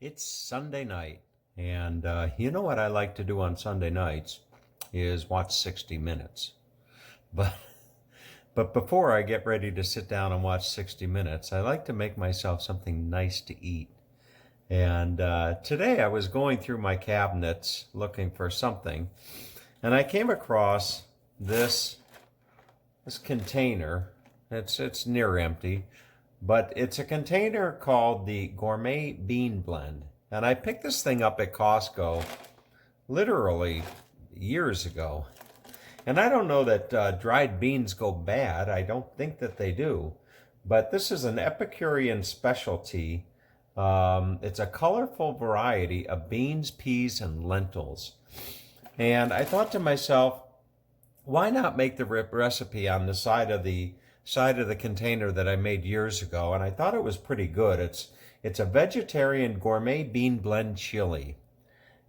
It's Sunday night, and you know what I like to do on Sunday nights is watch 60 Minutes. But but before I get ready to sit down and watch 60 Minutes, I like to make myself something nice to eat. And today I was going through my cabinets looking for something, and I came across this this container. It's near empty, but it's a container called the Gourmet Bean Blend. And I picked this thing up at Costco literally years ago. And I don't know that dried beans go bad. I don't think that they do. But this is an Epicurean specialty. It's a colorful variety of beans, peas, and lentils. And I thought to myself, why not make the recipe on the side of the container that I made years ago? And I thought it was pretty good. It's a vegetarian gourmet bean blend chili,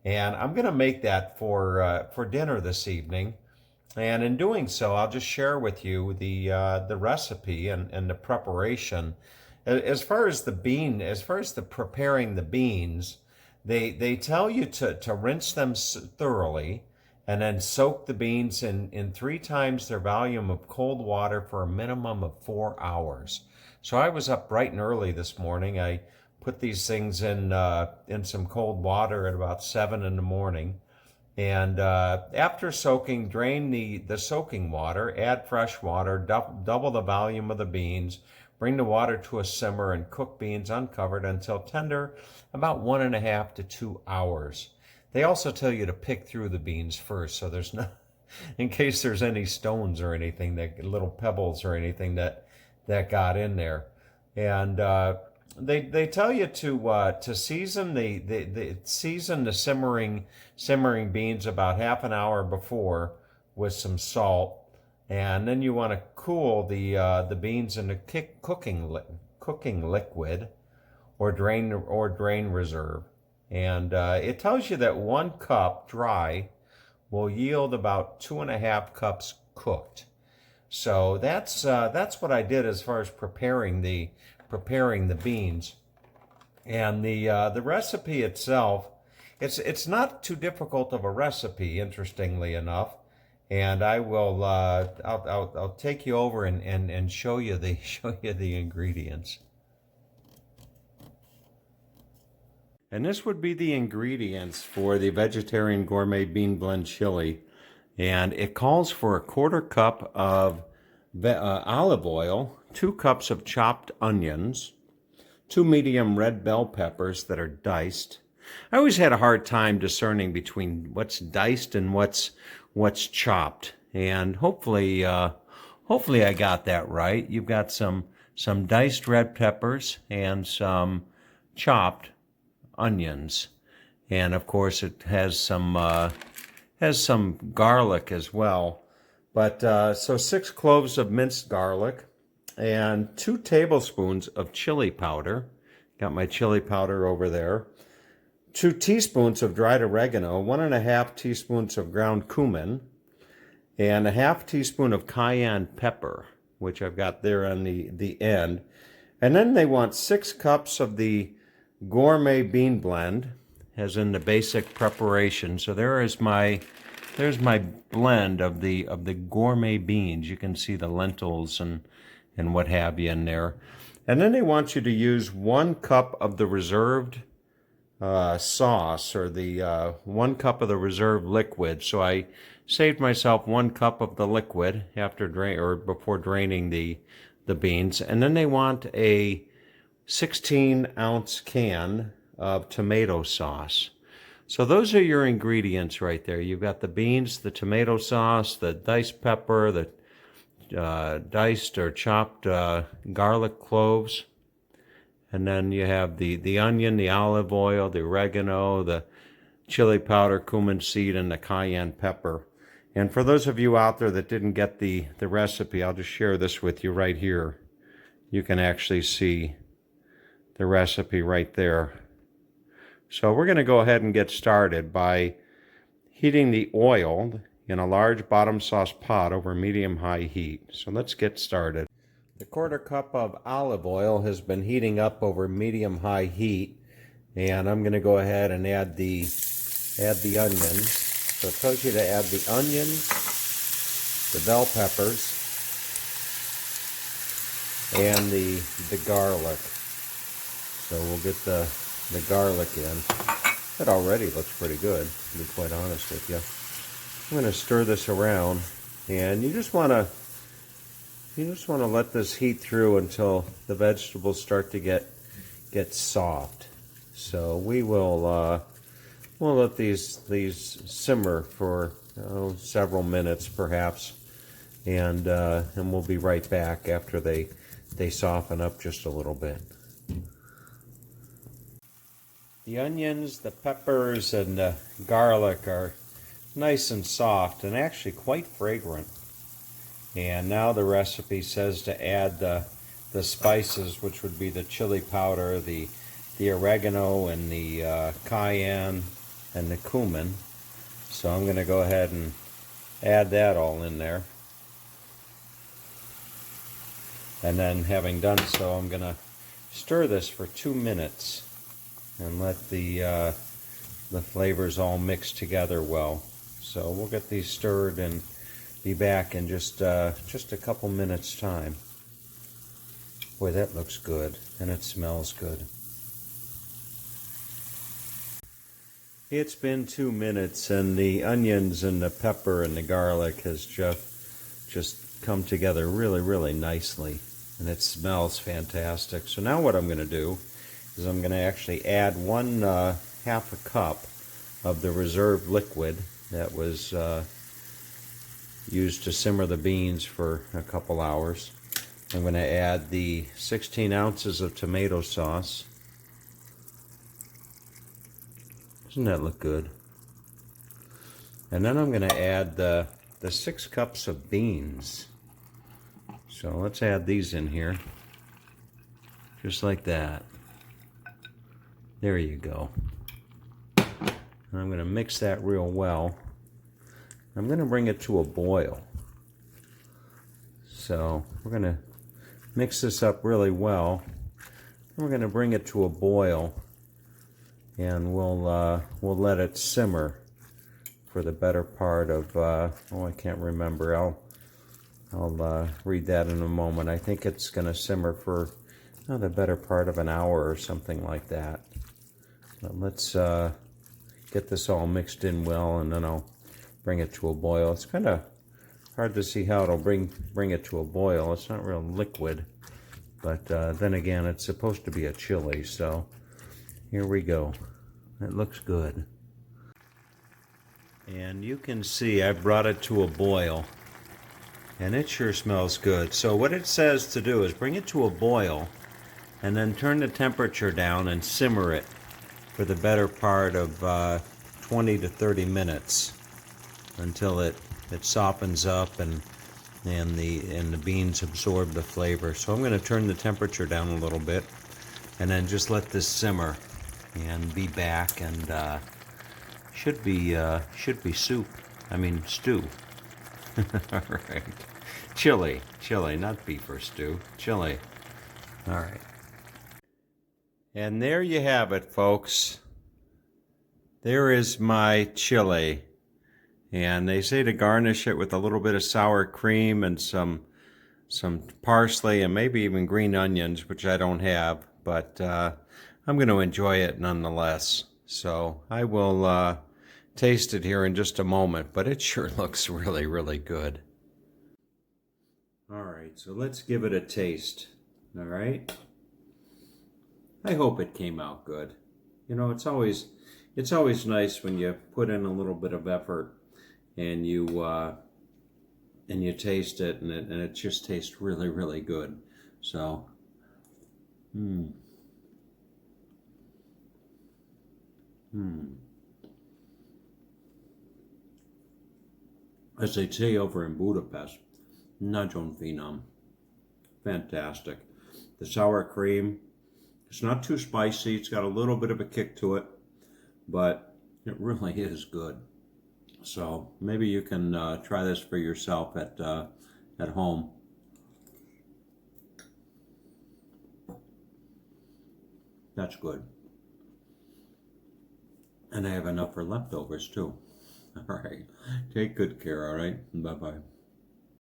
and I'm going to make that for dinner this evening. And in doing so, I'll just share with you the recipe and the preparation. As far as the preparing the beans, they tell you to rinse them thoroughly and then soak the beans in 3 times their volume of cold water for a minimum of 4 hours. So I was up bright and early this morning. I put these things in some cold water at about 7 in the morning. And after soaking, drain the soaking water, add fresh water, double the volume of the beans, bring the water to a simmer, and cook beans uncovered until tender, about 1.5 to 2 hours. They also tell you to pick through the beans first, so there's no, in case there's any stones or anything, that little pebbles or anything that got in there. And they tell you to season the simmering beans about half an hour before with some salt, and then you want to cool the beans in a cooking liquid or drain reserve. And it tells you that 1 cup dry will yield about 2.5 cups cooked. So that's what I did as far as preparing the beans. And the recipe itself, it's not too difficult of a recipe, interestingly enough. And I will I'll take you over and show you the ingredients. And this would be the ingredients for the vegetarian gourmet bean blend chili. And it calls for 1/4 cup of olive oil, 2 cups of chopped onions, 2 medium red bell peppers that are diced. I always had a hard time discerning between what's diced and what's chopped. And hopefully I got that right. You've got some diced red peppers and some chopped onions, and of course it has some garlic as well. But so 6 cloves of minced garlic and 2 tablespoons of chili powder. Got my chili powder over there. 2 teaspoons of dried oregano, 1.5 teaspoons of ground cumin, and a half teaspoon of cayenne pepper, which I've got there on the end. And then they want 6 cups of the gourmet bean blend, as in the basic preparation. So there's my blend of the gourmet beans. You can see the lentils and what have you in there. And then they want you to use 1 cup of the reserved sauce, or the 1 cup of the reserved liquid. So I saved myself 1 cup of the liquid before draining the beans. And then they want a 16-ounce can of tomato sauce. So those are your ingredients right there. You've got the beans, the tomato sauce, the diced pepper, the diced or chopped garlic cloves, and then you have the onion, the olive oil, the oregano, the chili powder, cumin seed, and the cayenne pepper. And for those of you out there that didn't get the recipe, I'll just share this with you right here. You can actually see the recipe right there. So we're going to go ahead and get started by heating the oil in a large bottom sauce pot over medium-high heat. So let's get started. The 1/4 cup of olive oil has been heating up over medium-high heat, And I'm going to go ahead and add the onions. So it tells you to add the onions, the bell peppers, and the garlic. So we'll get the garlic in. That already looks pretty good, to be quite honest with you. I'm going to stir this around, and you just want to let this heat through until the vegetables start to get soft. So we will we'll let these simmer for several minutes perhaps, and we'll be right back after they soften up just a little bit. The onions, the peppers, and the garlic are nice and soft and actually quite fragrant. And now the recipe says to add the spices, which would be the chili powder, the oregano, and the cayenne, and the cumin. So I'm going to go ahead and add that all in there. And then, having done so, I'm going to stir this for 2 minutes and let the flavors all mix together well. So we'll get these stirred and be back in just a couple minutes time. Boy, that looks good, and it smells good. It's been 2 minutes, and the onions and the pepper and the garlic has just come together really, really nicely, and it smells fantastic. So now what I'm going to do is I'm going to actually add half a cup of the reserved liquid that was used to simmer the beans for a couple hours. I'm going to add the 16 ounces of tomato sauce. Doesn't that look good? And then I'm going to add the 6 cups of beans. So let's add these in here. Just like that. There you go. And I'm going to mix that real well. I'm going to bring it to a boil. So we're going to mix this up really well. We're going to bring it to a boil, and we'll let it simmer for the better part of I can't remember. I'll read that in a moment. I think it's going to simmer for the better part of an hour or something like that. But let's get this all mixed in well, and then I'll bring it to a boil. It's kind of hard to see how it'll bring it to a boil. It's not real liquid, but then again, it's supposed to be a chili, so here we go. It looks good. And you can see I brought it to a boil, and it sure smells good. So what it says to do is bring it to a boil, and then turn the temperature down and simmer it for the better part of 20 to 30 minutes until it softens up and the beans absorb the flavor. So I'm going to turn the temperature down a little bit and then just let this simmer and be back, and should be soup. I mean stew. All right, chili, not beef or stew. Chili. All right. And there you have it, folks. There is my chili. And they say to garnish it with a little bit of sour cream and some parsley and maybe even green onions, which I don't have, but I'm going to enjoy it nonetheless. So I will taste it here in just a moment, but it sure looks really, really good. All right, so let's give it a taste. All right. I hope it came out good. You know, it's always nice when you put in a little bit of effort and you taste it, and it just tastes really, really good. So, as they say over in Budapest, nagyon finom. Fantastic. The sour cream, it's not too spicy. It's got a little bit of a kick to it, but it really is good. So maybe you can try this for yourself at home. That's good. And I have enough for leftovers too. All right. Take good care, all right? Bye-bye.